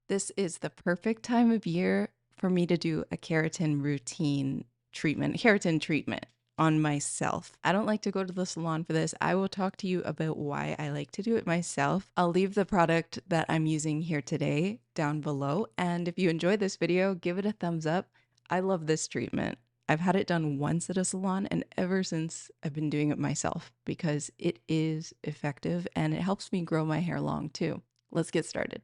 This is the perfect time of year for me to do a keratin routine treatment, keratin treatment on myself. I don't like to go to the salon for this. I will talk to you about why I like to do it myself. I'll leave the product that I'm using here today down below. And if you enjoyed this video, give it a thumbs up. I love this treatment. I've had it done once at a salon, and ever since I've been doing it myself because it is effective and it helps me grow my hair long too. Let's get started.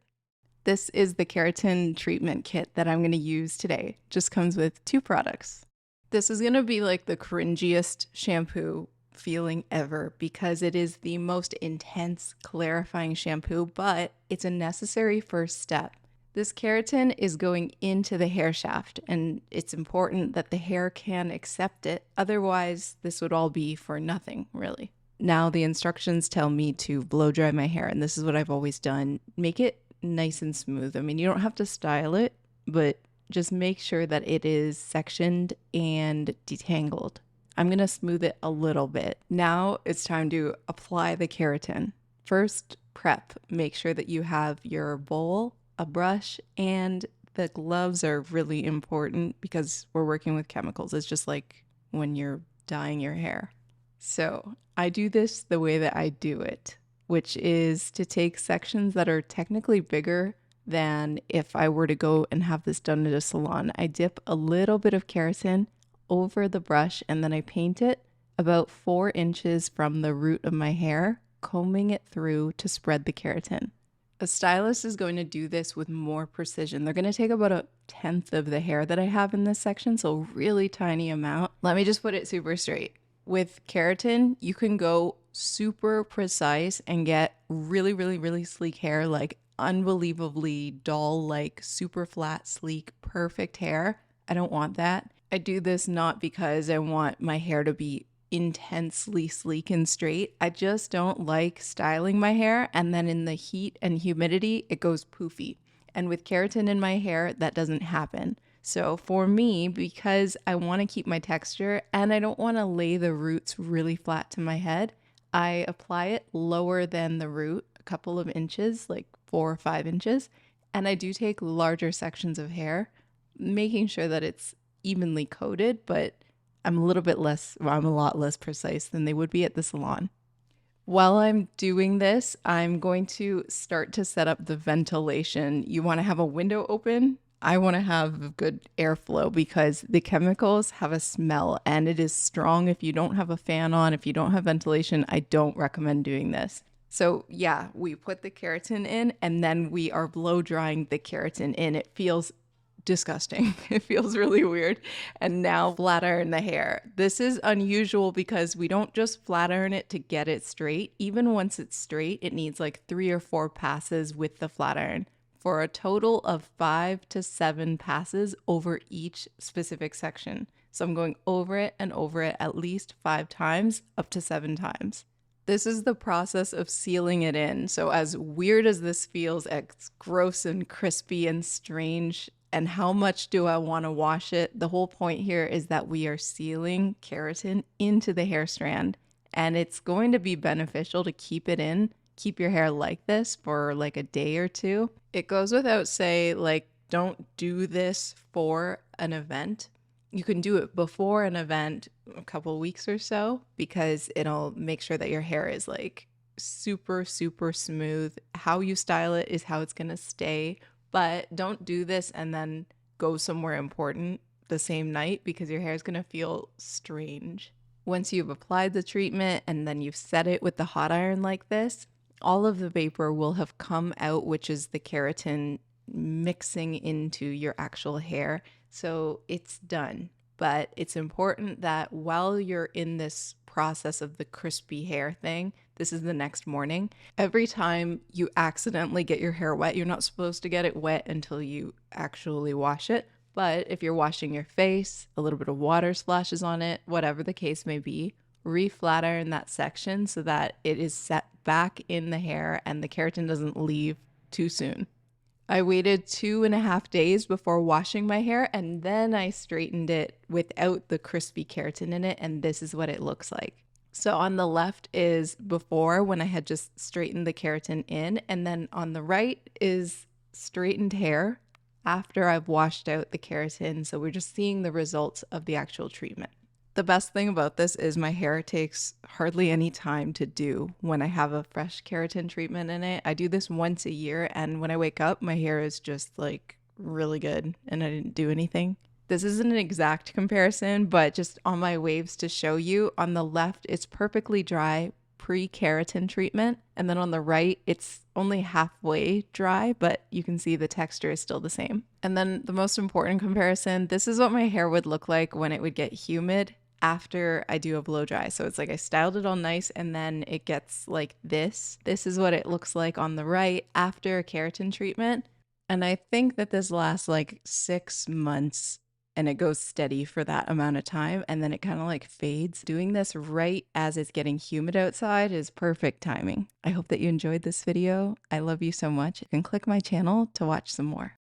This is the keratin treatment kit that I'm going to use today. Just comes with 2 products. This is going to be like the cringiest shampoo feeling ever because it is the most intense clarifying shampoo, but it's a necessary first step. This keratin is going into the hair shaft, and it's important that the hair can accept it. Otherwise, this would all be for nothing, really. Now, the instructions tell me to blow dry my hair, and this is what I've always done. Make it nice and smooth. I mean, you don't have to style it, but just make sure that it is sectioned and detangled. I'm going to smooth it a little bit. Now it's time to apply the keratin. First, prep. Make sure that you have your bowl, a brush, and the gloves are really important because we're working with chemicals. It's just like when you're dyeing your hair. So I do this the way that I do it, which is to take sections that are technically bigger than if I were to go and have this done at a salon. I dip a little bit of keratin over the brush and then I paint it about 4 inches from the root of my hair, combing it through to spread the keratin. A stylist is going to do this with more precision. They're going to take about 1/10 of the hair that I have in this section, so a really tiny amount. Let me just put it super straight. With keratin, you can go super precise and get really, really, really sleek hair, like unbelievably doll, like super flat, sleek, perfect hair. I don't want that. I do this not because I want my hair to be intensely sleek and straight. I just don't like styling my hair and then in the heat and humidity, it goes poofy. And with keratin in my hair, that doesn't happen. So for me, because I want to keep my texture and I don't want to lay the roots really flat to my head, I apply it lower than the root, a couple of inches, like 4 or 5 inches. And I do take larger sections of hair, making sure that it's evenly coated, but I'm a lot less precise than they would be at the salon. While I'm doing this, I'm going to start to set up the ventilation. You want to have a window open. I want to have good airflow because the chemicals have a smell and it is strong. If you don't have a fan on, if you don't have ventilation, I don't recommend doing this. So yeah, we put the keratin in and then we are blow drying the keratin in. It feels disgusting. It feels really weird. And now flat iron the hair. This is unusual because we don't just flat iron it to get it straight. Even once it's straight, it needs like 3 or 4 passes with the flat iron for a total of 5 to 7 passes over each specific section. So I'm going over it and over it at least 5 times, up to 7 times. This is the process of sealing it in. So as weird as this feels, it's gross and crispy and strange. And how much do I want to wash it? The whole point here is that we are sealing keratin into the hair strand. And it's going to be beneficial to keep it in, keep your hair like this for like a day or 2. It goes without say, like, don't do this for an event. You can do it before an event, a couple weeks or so, because it'll make sure that your hair is like super, super smooth. How you style it is how it's going to stay. But don't do this and then go somewhere important the same night because your hair is going to feel strange. Once you've applied the treatment and then you've set it with the hot iron like this, all of the vapor will have come out, which is the keratin mixing into your actual hair. So it's done. But it's important that while you're in this process of the crispy hair thing, this is the next morning. Every time you accidentally get your hair wet, you're not supposed to get it wet until you actually wash it. But if you're washing your face, a little bit of water splashes on it, whatever the case may be, re-flat iron that section so that it is set back in the hair and the keratin doesn't leave too soon. I waited 2.5 days before washing my hair and then I straightened it without the crispy keratin in it, and this is what it looks like. So on the left is before when I had just straightened the keratin in, and then on the right is straightened hair after I've washed out the keratin. So we're just seeing the results of the actual treatment. The best thing about this is my hair takes hardly any time to do when I have a fresh keratin treatment in it. I do this once a year, and when I wake up, my hair is just like really good and I didn't do anything. This isn't an exact comparison, but just on my waves to show you, on the left, it's perfectly dry pre-keratin treatment. And then on the right, it's only halfway dry, but you can see the texture is still the same. And then the most important comparison, this is what my hair would look like when it would get humid after I do a blow dry. So it's like I styled it all nice and then it gets like this. This is what it looks like on the right after a keratin treatment. And I think that this lasts like 6 months and it goes steady for that amount of time and then it kind of like fades. Doing this right as it's getting humid outside is perfect timing. I hope that you enjoyed this video. I love you so much. You can click my channel to watch some more.